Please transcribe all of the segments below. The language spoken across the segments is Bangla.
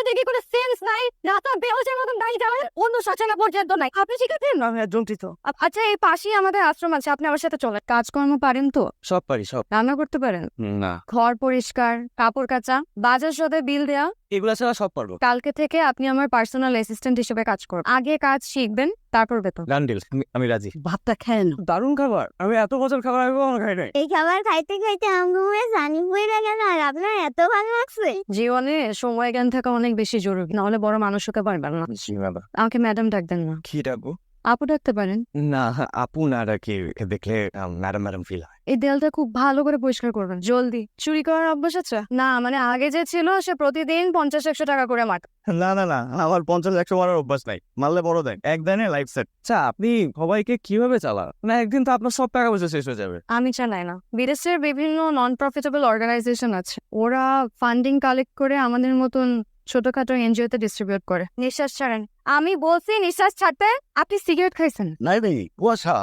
দেখি কোনো সেন্স নাই, রাতা বেহোশের মতন দাঁড়িয়ে যাবেন, অন্য সচেতনা পর্যন্ত নাই। আপনি ঠিক আছেন? না ভাইয়া জন্টিত। আচ্ছা, এই পাশেই আমাদের আশ্রম আছে, আপনি আমার সাথে চলেন। কাজকর্ম পারেন তো? সব পারি সব। রান্না করতে পারেন? না ঘর পরিষ্কার, কাপড় কাচা, বাজার সদে বিল দেয়া? এগুলা ছাড়া সব পারবো। কালকে থেকে আপনি আমার পার্সোনাল অ্যাসিস্ট্যান্ট হিসেবে কাজ করবেন। আগে কাজ শিখবেন, তারপর বেতন। গান্ডিল আমি রাজি। ভাতটা খেয়ে নাও। দারুণ খাবার, আমি এত বছর খাবার আমি কখনো খাই নাই। এই খাবার খাইতে খাইতে আমগুলো জানি বইরা গেল আর আপনার এত ভালো লাগছে। জীবনে সময় জ্ঞান থাকা অনেক বেশি জরুরি, নাহলে বড় মানুষ হতে পারবেন না। জি ম্যাডাম। আমাকে ম্যাডাম ডাকবেন না, কি ডাকবো? আপু ডাকতে পারেন। না আপু না ডাকি, দেখলে ম্যাডাম ম্যাডাম ফিল হয়। এই দেয়ালটা খুব ভালো করে পরিষ্কার করবেন জলদি। চুরি করার অভ্যাস আছে? না মানে আগে যে ছিল সে প্রতিদিন 50-100 টাকা করে মার। না না না, আমার 50-100 মারার অভ্যাস নাই, মারলে বড় দেয় এক দিনে লাইফ সেট। আচ্ছা আপনি সবাইকে কিভাবে চালান? না একদিন তো আপনার সব টাকা পয়সা শেষ হয়ে যাবে। আমি চালাই না, বিদেশের বিভিন্ন নন প্রফিটেবল অর্গানাইজেশন আছে, ওরা ফান্ডিং কালেক্ট করে আমাদের মতন ছোটখাটো এনজিওতে ডিস্ট্রিবিউট করে। নিঃশ্বাস ছাড়েন, আমি বলছি নিঃশ্বাস ছাড়তে। আপনি সিগারেট খাইছেন? নাই নাই কুয়াশা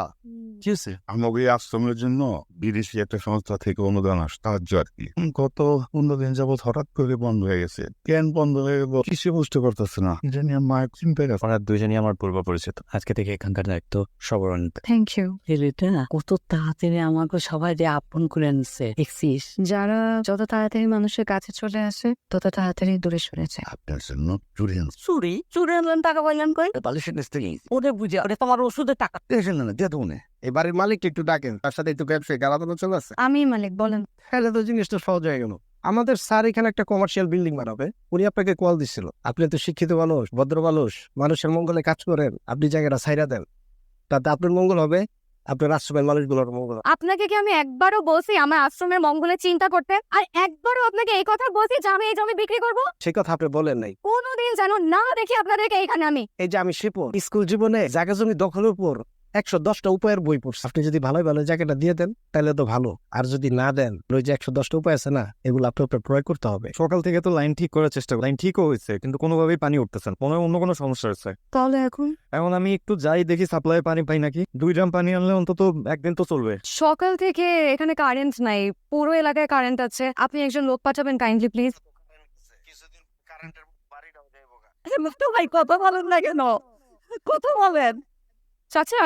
কি হয়েছে? আমাকে এই আশ্রমের জন্য বিদেশি একটা সংস্থা থেকে অনুদান সাহায্য আর কি। গত 15 দিন যাবৎ হঠাৎ করে বন্ধ হয়ে গেছে। কেন বন্ধ হয়ে গেল কিছু বুঝতে পারতেছে না, এটা নিয়ে মায়ের চিন্তায় আছে। ওরা দুইজনই আমার পূর্ব পরিচিত, আজকে থেকে এখানকার দায়িত্ব সবার নিতে। Thank you. ছেলেটা কত তাড়াতাড়ি আমাকে সবাই দিয়ে আপন করে নিচ্ছে দেখছিস। যারা যত তাড়াতাড়ি মানুষের কাছে চলে আসে তত তাড়াতাড়ি দূরে সরে যায়। আপনার জন্য চুরি চুরি চুরি আনলেন টাকা পাইলেন কই? বালিশের নিচ থেকে ওরে বুঝে ওরে তোমার ওষুধের টাকা। এসে না দিয়ে দেবো না। এই বাড়ির মালিককে একটু ডাকেন, তার সাথে একটু ব্যবসায়ী আলাদা চলে আসছে। আমি মালিক, বলেন। তাহলে তো জিনিসটা সহজ হয়ে গেল। আমাদের স্যার এখানে একটা কমার্শিয়াল বিল্ডিং বানাবে, উনি আপনাকে কল দিচ্ছিল। আপনি তো শিক্ষিত মানুষ, ভদ্র মানুষ, মানুষের মঙ্গলে কাজ করেন, আপনি জায়গাটা ছাইরা দেন, তাতে আপনার মঙ্গল হবে, আপনার আশ্রমের মানুষগুলোর মঙ্গল হবে। আপনাকে কি আমি একবারও বলছি আমার আশ্রমের মঙ্গলে চিন্তা করতে? আর একবারও আপনাকে এই কথা বলছি যে আমি এই জমি বিক্রি করব? সেই কথা আপনি বলেন নাই। কোনোদিন যেন না দেখি আপনাদেরকে এখানে আমি। এই যে আমি শিপন, স্কুল জীবনে জায়গা জমি দখলের উপর 110টা উপায়ের বই পড়ছি। আপনি যদি ভালো ভালো জায়গাটা দিয়ে দেন তাহলে তো ভালো, আর যদি না দেন ওই যে 110টা উপায় আছে না, এগুলো আপনার প্রয়োগ করতে হবে। সকাল থেকে তো লাইন ঠিক করার চেষ্টা করি, লাইন ঠিকও হয়েছে কিন্তু কোনোভাবেই পানি উঠতেছে না, মনে হয় অন্য কোনো সমস্যা হচ্ছে। তাহলে এখন এখন আমি একটু যাই দেখি সাপ্লাই পানি পাই নাকি। 2 ড্রাম পানি আনলে অন্তত একদিন তো চলবে। সকাল থেকে এখানে কারেন্ট নাই, পুরো এলাকায় কারেন্ট আছে, আপনি একজন লোক পাঠাবেন কাইন্ডলি প্লিজ। কিছুদিন কারেন্টের বাড়িটাও যাইবো গা। তো ভাই কথা বলেন না কেন? কথা বলেন। চাচা,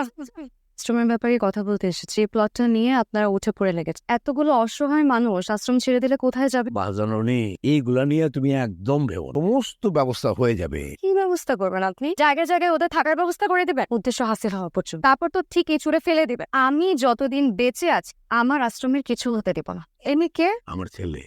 আশ্রমের ব্যাপারে কথা বলতে এসেছি। প্লটটা নিয়ে আপনারা উঠে পড়ে লেগেছে। এতগুলো অসহায় মানুষ আশ্রম ছেড়ে দিলে কোথায় যাবে? বাজানি এইগুলা নিয়ে তুমি একদম ভেবো না। সমস্ত ব্যবস্থা হয়ে যাবে। কি ব্যবস্থা করবেন আপনি? জায়গায় জায়গায় ওদের থাকার ব্যবস্থা করে দিবেন, উদ্দেশ্য হাসিল হওয়া পর্যন্ত। তারপর তো ঠিক ছুড়ে ফেলে দিবেন। আমি যতদিন বেঁচে আছি আমার আশ্রমের কিছু হতে দেব না। এমনি কে? আমার ছেলে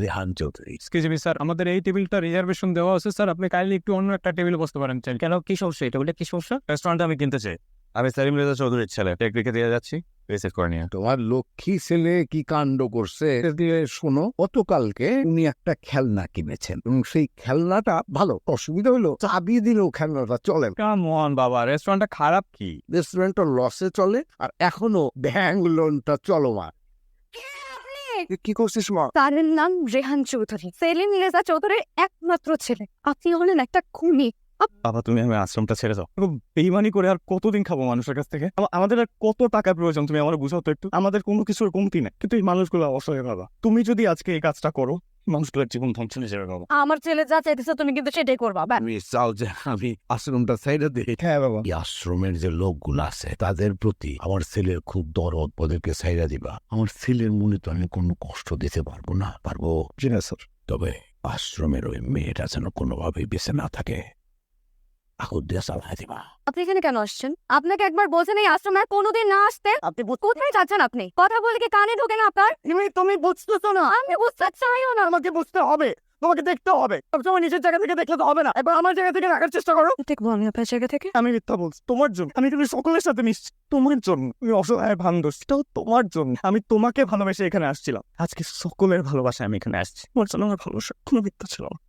Rehan Chowdhury. Excuse me sir, আমাদের এই টেবিলটা রিজার্ভেশন দেওয়া আছে স্যার, আপনি কাইন্ডলি একটু অন্য একটা টেবিলে বসতে পারেন। চাই কেন, কি সমস্যা? এটা বলে কি সমস্যা? রেস্টুরেন্টে আমি কিনতে চাই। আমি সেলিম রেজা চৌধুরীর ছেলে, টেকনিকে দিয়ে যাচ্ছি, রিসিভ করে নিয়ে। তোমার লক্ষ্মী ছেলে কি কাণ্ড করছে দিয়ে শোনো। গতকালকে উনি একটা খেলনা কিনেছেন এবং সেই খেলনাটা ভালো, অসুবিধা হলো চাবি দিলেও খেলনাটা চলে না। কাম অন বাবা, রেস্টুরেন্টটা খারাপ কি? রেস্টুরেন্টটা লসে চলে আর এখনো ব্যাংক লোনটা চলমান। কি করছিস মা? তার নাম রেহান চৌধুরী, সেলিম রেজা চৌধুরীর একমাত্র ছেলে। আপনি হলেন একটা খুনি। বাবা তুমি আমি আশ্রমটা ছেড়ে যাও। বেইমানি করে আর কতদিন খাবো মানুষের কাছ থেকে? আমাদের আর কত টাকা প্রয়োজন তুমি আমার বুঝাও তো একটু। আমাদের কোনো কিছুর কমতি নেই, কিন্তু এই মানুষগুলো অসহায় বাবা। তুমি যদি আজকে এই কাজটা করো মানুষগুলোর জীবন ধ্বংস হয়ে যাবে বাবা। আমার ছেলে যা চাইতেছে তুমি কিন্তু সেটাই করবা। তুমি চাও যে আমি আশ্রমটা ছেড়ে দিই? হ্যাঁ বাবা। এই আশ্রমের যে লোকগুলো আছে তাদের প্রতি আমার ছেলের খুব দরদ, ওদেরকে ছাইড়া দিবা। আমার ছেলের মনে তো আমি কোনো কষ্ট দিতে পারবো না। পারবো? জি না স্যার। তবে আশ্রমের ওই মেয়েটা যেন কোনোভাবেই বেঁচে না থাকে, আগুন দিয়ে চালাই দিবা। আপনি এখানে কেন আসছেন? আপনাকে একবার বলছেন এই আশ্রমে আর কোনোদিন না আসতে। আপনি কোথায় যাচ্ছেন আপনি? কথা বলে কি কানে ঢোকে না আপনার? তুমি বুঝতেছো না, আমি বুঝতে চাইও না। আমাকে বুঝতে হবে, তোমাকে দেখতে হবে। সবসময় নিজের জায়গা থেকে দেখলে তো হবে না, একবার আমার জায়গা থেকে রাখার চেষ্টা করো। দেখবো আমি আপনার জায়গা থেকে। আমি মিথ্যা বলছি তোমার জন্য। আমি তুমি সকলের সাথে মিশছি তোমার জন্য। তুমি অসহায় ভান্দোষ, এটাও তোমার জন্য। আমি তোমাকে ভালোবেসে এখানে আসছিলাম, আজকে সকলের ভালোবাসায় আমি এখানে আসছি। তোমার জন্য আমার ভালোবাসা কোনো মিথ্যা ছিল না।